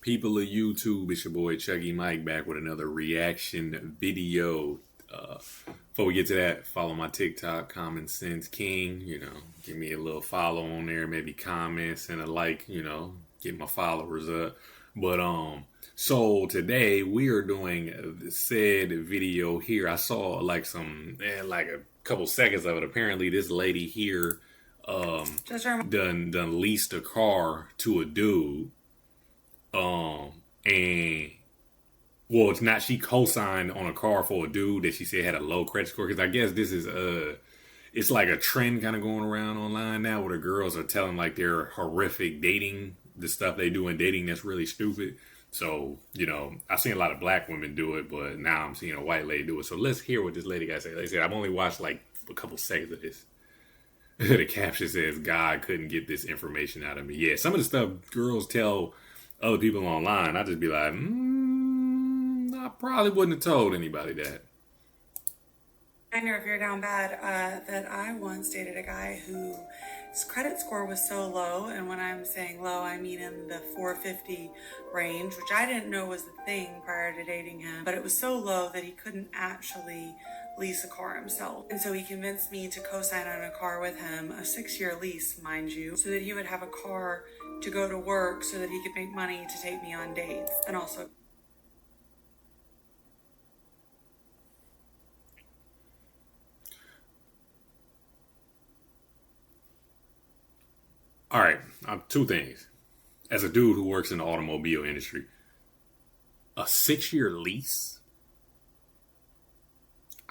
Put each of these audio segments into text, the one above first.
People of YouTube, it's your boy Chuggy Mike back with another reaction video. Before we get to that, follow my TikTok, Common Sense King. Give me a little follow on there, maybe comments and a like. Get my followers up. So today we are doing said video here. I saw like a couple seconds of it. Apparently, this lady here done leased a car to a dude. And well, it's not, she co-signed on a car for a dude that she said had a low credit score. Because I guess this is it's like a trend kind of going around online now where the girls are telling like their horrific dating, the stuff they do in dating that's really stupid. So, I've seen a lot of black women do it, but now I'm seeing a white lady do it. So let's hear what this lady got to say. Like I said, I've only watched like a couple seconds of this. The caption says, God couldn't get this information out of me. Yeah, some of the stuff girls tell other people online, I just be like, I probably wouldn't have told anybody that. I know if you're down bad, that I once dated a guy whose credit score was so low, and when I'm saying low, I mean in the 450 range, which I didn't know was the thing prior to dating him, but it was so low that he couldn't actually lease a car himself. And so he convinced me to co-sign on a car with him, a 6-year lease, mind you, so that he would have a car to go to work so that he could make money to take me on dates and also. All right, two things. As a dude who works in the automobile industry, a 6-year lease?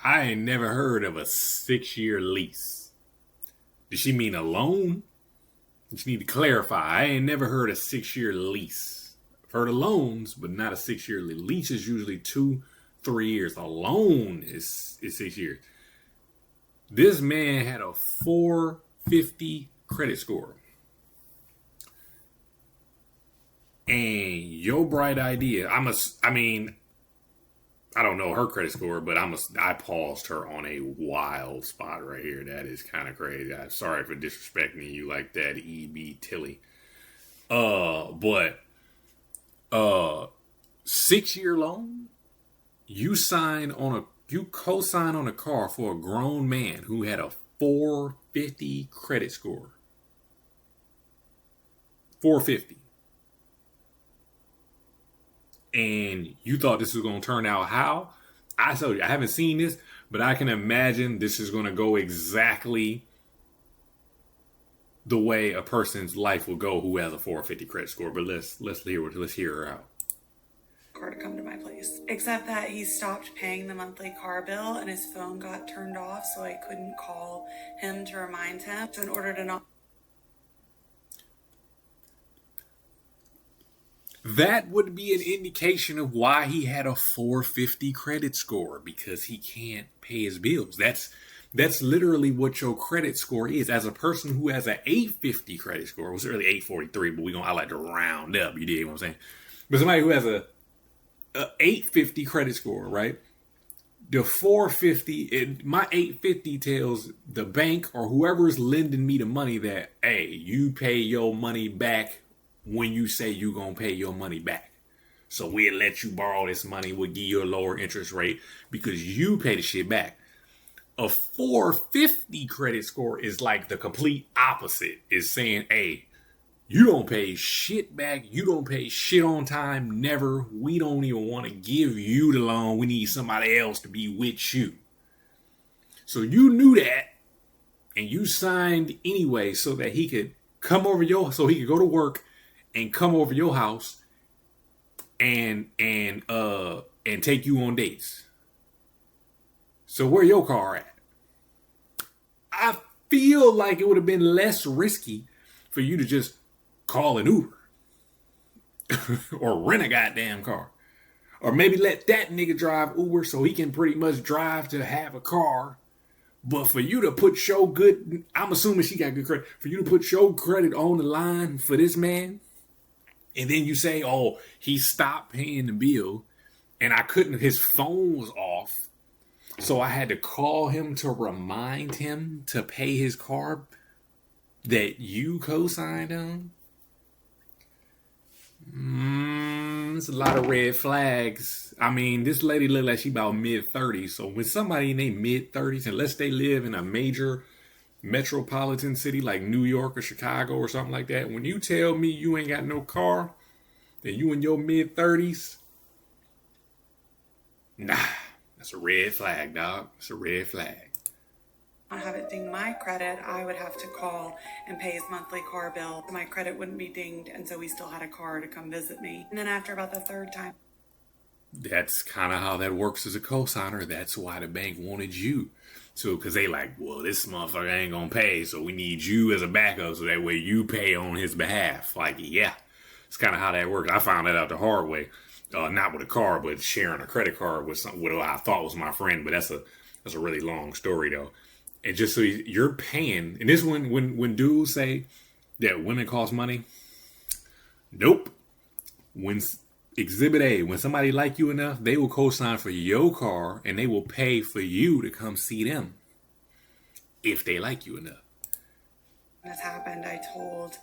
I ain't never heard of a 6-year lease. Does she mean a loan? You need to clarify. I ain't never heard a 6-year lease. I've heard of loans, but not a 6-year lease. Lease is usually 2-3 years. A loan is 6 years. This man had a 450 credit score. And your bright idea, I don't know her credit score, but I paused her on a wild spot right here. That is kind of crazy. I'm sorry for disrespecting you like that, E.B. Tilly. But 6-year loan, you co-sign on a car for a grown man who had a 450 credit score. 450. And you thought this was going to turn out how? I told you, I haven't seen this, but I can imagine this is going to go exactly the way a person's life will go who has a 450 credit score. But let's hear her out. Car to come to my place. Except that he stopped paying the monthly car bill and his phone got turned off, so I couldn't call him to remind him. So in order to not. That would be an indication of why he had a 450 credit score, because he can't pay his bills. That's literally what your credit score is. As a person who has an 850 credit score, it was really 843, but I like to round up. You dig what I'm saying? But somebody who has a 850 credit score, right? The 450, my 850 tells the bank or whoever is lending me the money that, hey, you pay your money back when you say you're going to pay your money back. So we'll let you borrow this money. We'll give you a lower interest rate because you pay the shit back. A 450 credit score is like the complete opposite. It's saying, hey, you don't pay shit back. You don't pay shit on time. Never. We don't even want to give you the loan. We need somebody else to be with you. So you knew that and you signed anyway so that he could come over so he could go to work and come over your house and take you on dates. So where your car at? I feel like it would have been less risky for you to just call an Uber or rent a goddamn car. Or maybe let that nigga drive Uber so he can pretty much drive to have a car. But for you to put your good, I'm assuming she got good credit, for you to put your credit on the line for this man, and then you say, oh, he stopped paying the bill, and his phone was off, so I had to call him to remind him to pay his car that you co-signed on? it's a lot of red flags. I mean, this lady looked like she about mid-30s. So when somebody in their mid-30s, unless they live in a major metropolitan city like New York or Chicago or something like that, when you tell me you ain't got no car, and you in your mid-30s, nah, that's a red flag, dog. It's a red flag. Have it ding my credit, I would have to call and pay his monthly car bill. My credit wouldn't be dinged, and so he still had a car to come visit me. And then after about the third time, that's kind of how that works as a cosigner. That's why the bank wanted you. So, because they like, well, this motherfucker ain't gonna pay, so we need you as a backup so that way you pay on his behalf. Like, yeah, it's kind of how that works. I found that out the hard way. Not with a car, but sharing a credit card with what I thought was my friend. But that's a really long story though. And just so you're paying, and this when dudes say that women cost money, nope. When Exhibit A, when somebody like you enough, they will co-sign for your car and they will pay for you to come see them if they like you enough. this happened, I told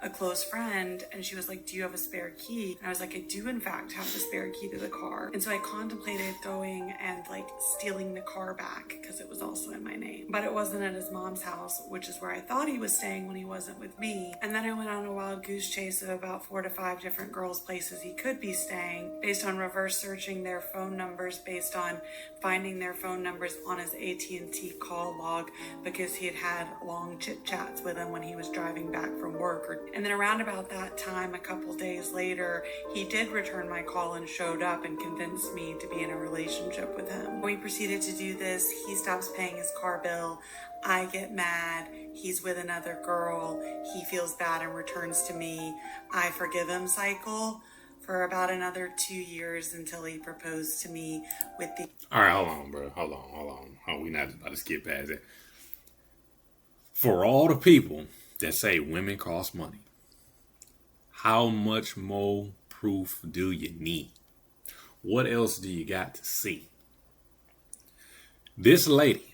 a close friend, and she was like, do you have a spare key? And I was like, I do in fact have the spare key to the car. And so I contemplated going and like stealing the car back because it was also in my name. But it wasn't at his mom's house, which is where I thought he was staying when he wasn't with me. And then I went on a wild goose chase of about 4 to 5 different girls' places he could be staying based on reverse searching their phone numbers, based on finding their phone numbers on his AT&T call log because he had had long chit chats with him when he was driving back from work. And then around about that time, a couple days later, he did return my call and showed up and convinced me to be in a relationship with him. When we proceeded to do this, he stops paying his car bill. I get mad. He's with another girl. He feels bad and returns to me. I forgive him cycle for about another 2 years until he proposed to me with the... All right, hold on, bro. Hold on. Oh, we not about to skip past it. For all the people that say women cost money, how much more proof do you need? What else do you got to see? This lady,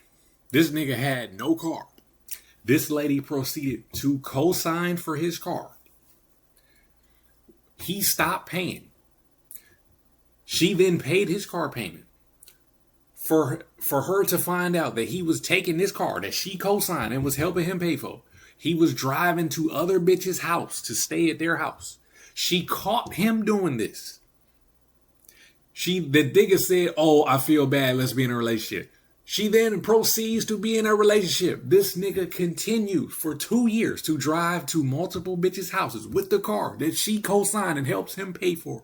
this nigga had no car. This lady proceeded to co-sign for his car. He stopped paying. She then paid his car payment. For her to find out that he was taking this car that she co-signed and was helping him pay for. He was driving to other bitches' house to stay at their house. She caught him doing this. The nigga said, oh, I feel bad, let's be in a relationship. She then proceeds to be in a relationship. This nigga continued for 2 years to drive to multiple bitches' houses with the car that she co-signed and helps him pay for.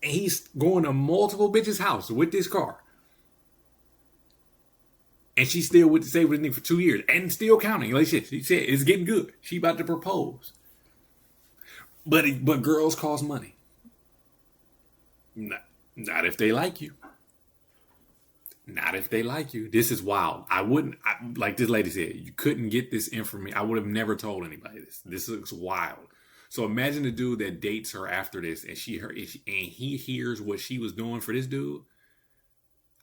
And he's going to multiple bitches' house with this car. And she still would stay with this nigga for 2 years and still counting. Like shit, she said it's getting good. She about to propose. But girls cost money. Not if they like you. Not if they like you. This is wild. Like this lady said, you couldn't get this information. I would have never told anybody this. This looks wild. So imagine the dude that dates her after this and he hears what she was doing for this dude.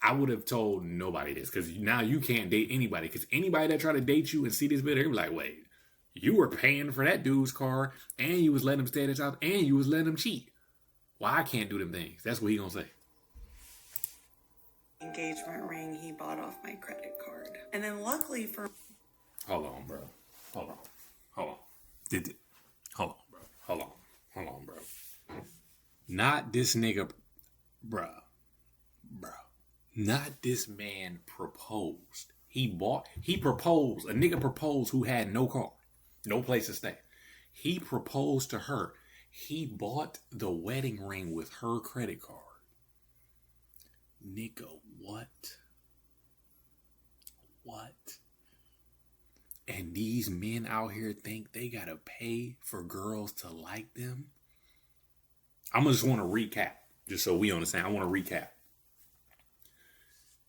I would have told nobody this because now you can't date anybody. Because anybody that try to date you and see this video, they're like, wait, you were paying for that dude's car and you was letting him stay at his house and you was letting him cheat. Well, I can't do them things. That's what he gonna say. Engagement ring, he bought off my credit card. And then luckily for... Hold on, bro. Hold on, bro. Not this nigga, bro. Not this man proposed. He proposed. A nigga proposed who had no car, no place to stay. He proposed to her. He bought the wedding ring with her credit card. Nigga, what? And these men out here think they gotta pay for girls to like them? I'm just want to recap, just so we understand. I want to recap.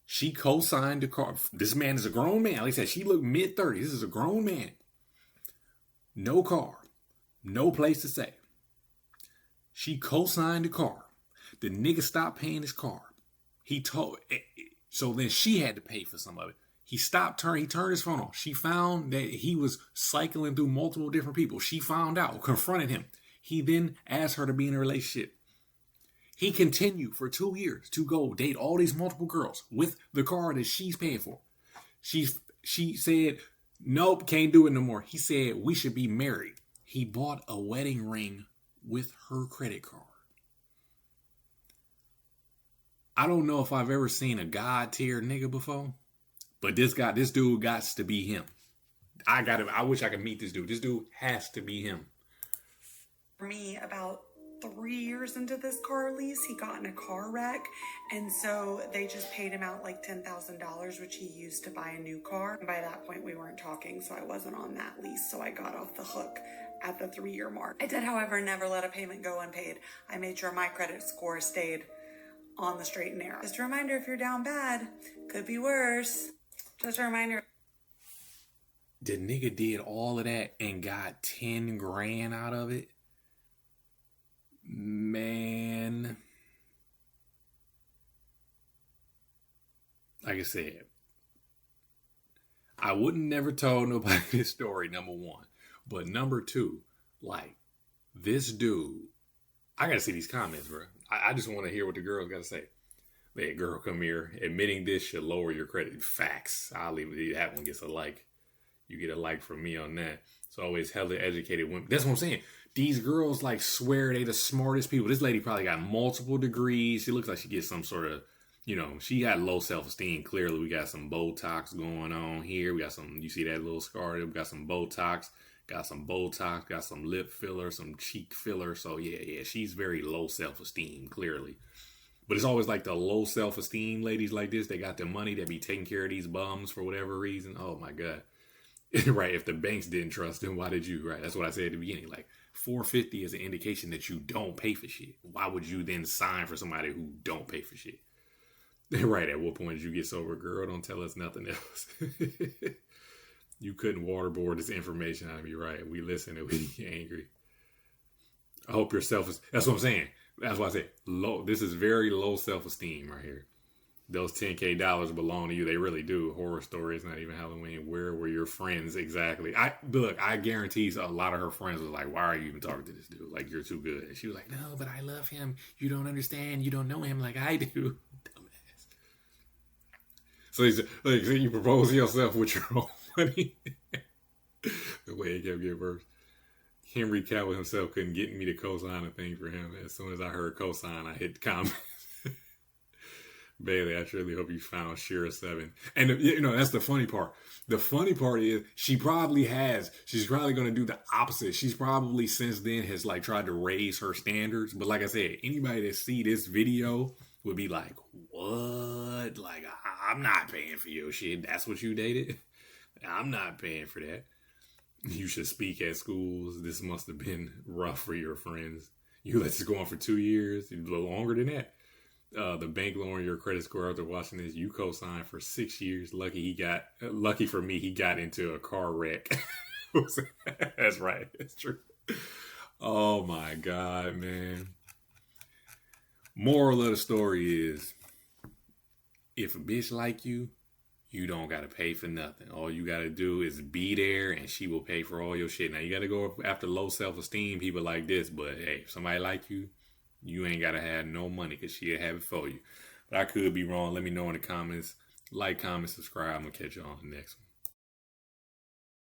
She co-signed the car. This man is a grown man. Like I said, she looked mid-30s. This is a grown man. No car. No place to stay. She co-signed the car. The nigga stopped paying his car. So then she had to pay for some of it. He turned his phone off. She found that he was cycling through multiple different people. She found out, confronted him. He then asked her to be in a relationship. He continued for 2 years to go date all these multiple girls with the car that she's paying for. She said, nope, can't do it no more. He said, we should be married. He bought a wedding ring with her credit card. I don't know if I've ever seen a God tier nigga before, but this dude got to be him. I wish I could meet this dude. This dude has to be him. For me, about 3 years into this car lease, he got in a car wreck, and so they just paid him out like $10,000, which he used to buy a new car. And by that point, we weren't talking, so I wasn't on that lease, so I got off the hook at the 3-year mark. I did, however, never let a payment go unpaid. I made sure my credit score stayed on the straight and narrow. Just a reminder, if you're down bad, could be worse. Just a reminder. The nigga did all of that and got 10 grand out of it. Man, like I said, I wouldn't never told nobody this story, number one. But number two, like, this dude, I gotta see these comments, bro. I just want to hear what the girls gotta say. That girl, come here. Admitting this should lower your credit. Facts. I'll leave it. That one gets a like. You get a like from me on that. It's always hella educated women. That's what I'm saying. These girls like swear they the smartest people. This lady probably got multiple degrees. She looks like she gets some sort of, she got low self-esteem. Clearly, we got some Botox going on here. We got some, you see that little scar there? We got some Botox, got some lip filler, some cheek filler. So yeah, she's very low self-esteem, clearly. But it's always like the low self-esteem ladies like this. They got the money. They be taking care of these bums for whatever reason. Oh my God. Right. If the banks didn't trust them, why did you? Right. That's what I said at the beginning. Like, 450 is an indication that you don't pay for shit. Why would you then sign for somebody who don't pay for shit? Right. At what point did you get sober? Girl, don't tell us nothing else. You couldn't waterboard this information out of me. Right. We listen and we get angry. I hope your that's what I'm saying. That's why I say low. This is very low self-esteem right here. Those $10K belong to you. They really do. Horror story. It's not even Halloween. Where were your friends exactly? I guarantee a lot of her friends was like, why are you even talking to this dude? Like, you're too good. And she was like, no, but I love him. You don't understand. You don't know him like I do. Dumbass. So you propose to yourself with your own money. The way it kept getting worse. Henry Cavill himself couldn't get me to co-sign a thing for him. As soon as I heard co-sign, I hit comment. Bailey, I truly hope you found Shira 7. And, that's the funny part. The funny part is she's probably going to do the opposite. She's probably since then has like tried to raise her standards. But like I said, anybody that see this video would be like, what? Like, I'm not paying for your shit. That's what you dated? I'm not paying for that. You should speak at schools. This must have been rough for your friends. You let this go on for 2 years. A little longer than that. The bank lowering your credit score after watching this. You co-signed for 6 years. Lucky for me, he got into a car wreck. That's right. That's true. Oh my God, man. Moral of the story is, if a bitch like you, you don't got to pay for nothing. All you got to do is be there and she will pay for all your shit. Now, you got to go after low self-esteem people like this. But hey, if somebody like you, you ain't got to have no money because she'll have it for you. But I could be wrong. Let me know in the comments. Like, comment, subscribe. I'm going to catch you on the next one.